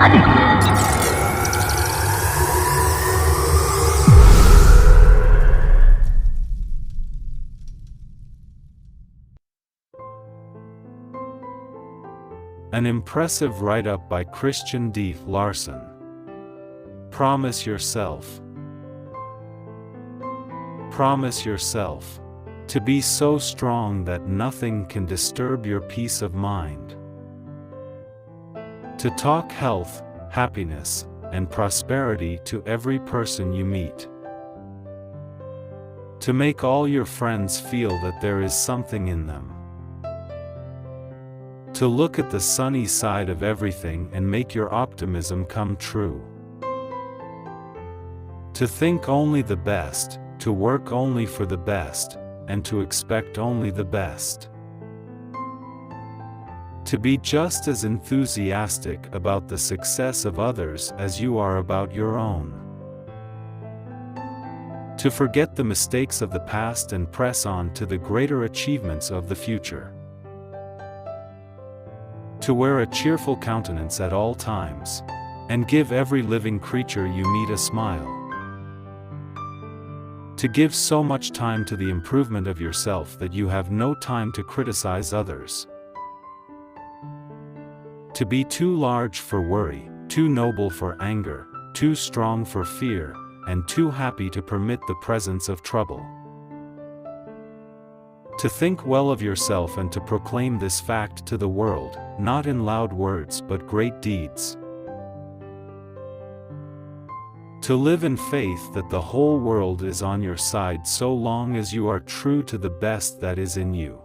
An impressive write-up by Christian D. Larson. Promise yourself. Promise yourself to be so strong that nothing can disturb your peace of mind. To talk health, happiness, and prosperity to every person you meet. To make all your friends feel that there is something in them. To look at the sunny side of everything and make your optimism come true. To think only the best, to work only for the best, and to expect only the best. To be just as enthusiastic about the success of others as you are about your own. To forget the mistakes of the past and press on to the greater achievements of the future. To wear a cheerful countenance at all times, and give every living creature you meet a smile. To give so much time to the improvement of yourself that you have no time to criticize others. To be too large for worry, too noble for anger, too strong for fear, and too happy to permit the presence of trouble. To think well of yourself and to proclaim this fact to the world, not in loud words but great deeds. To live in faith that the whole world is on your side so long as you are true to the best that is in you.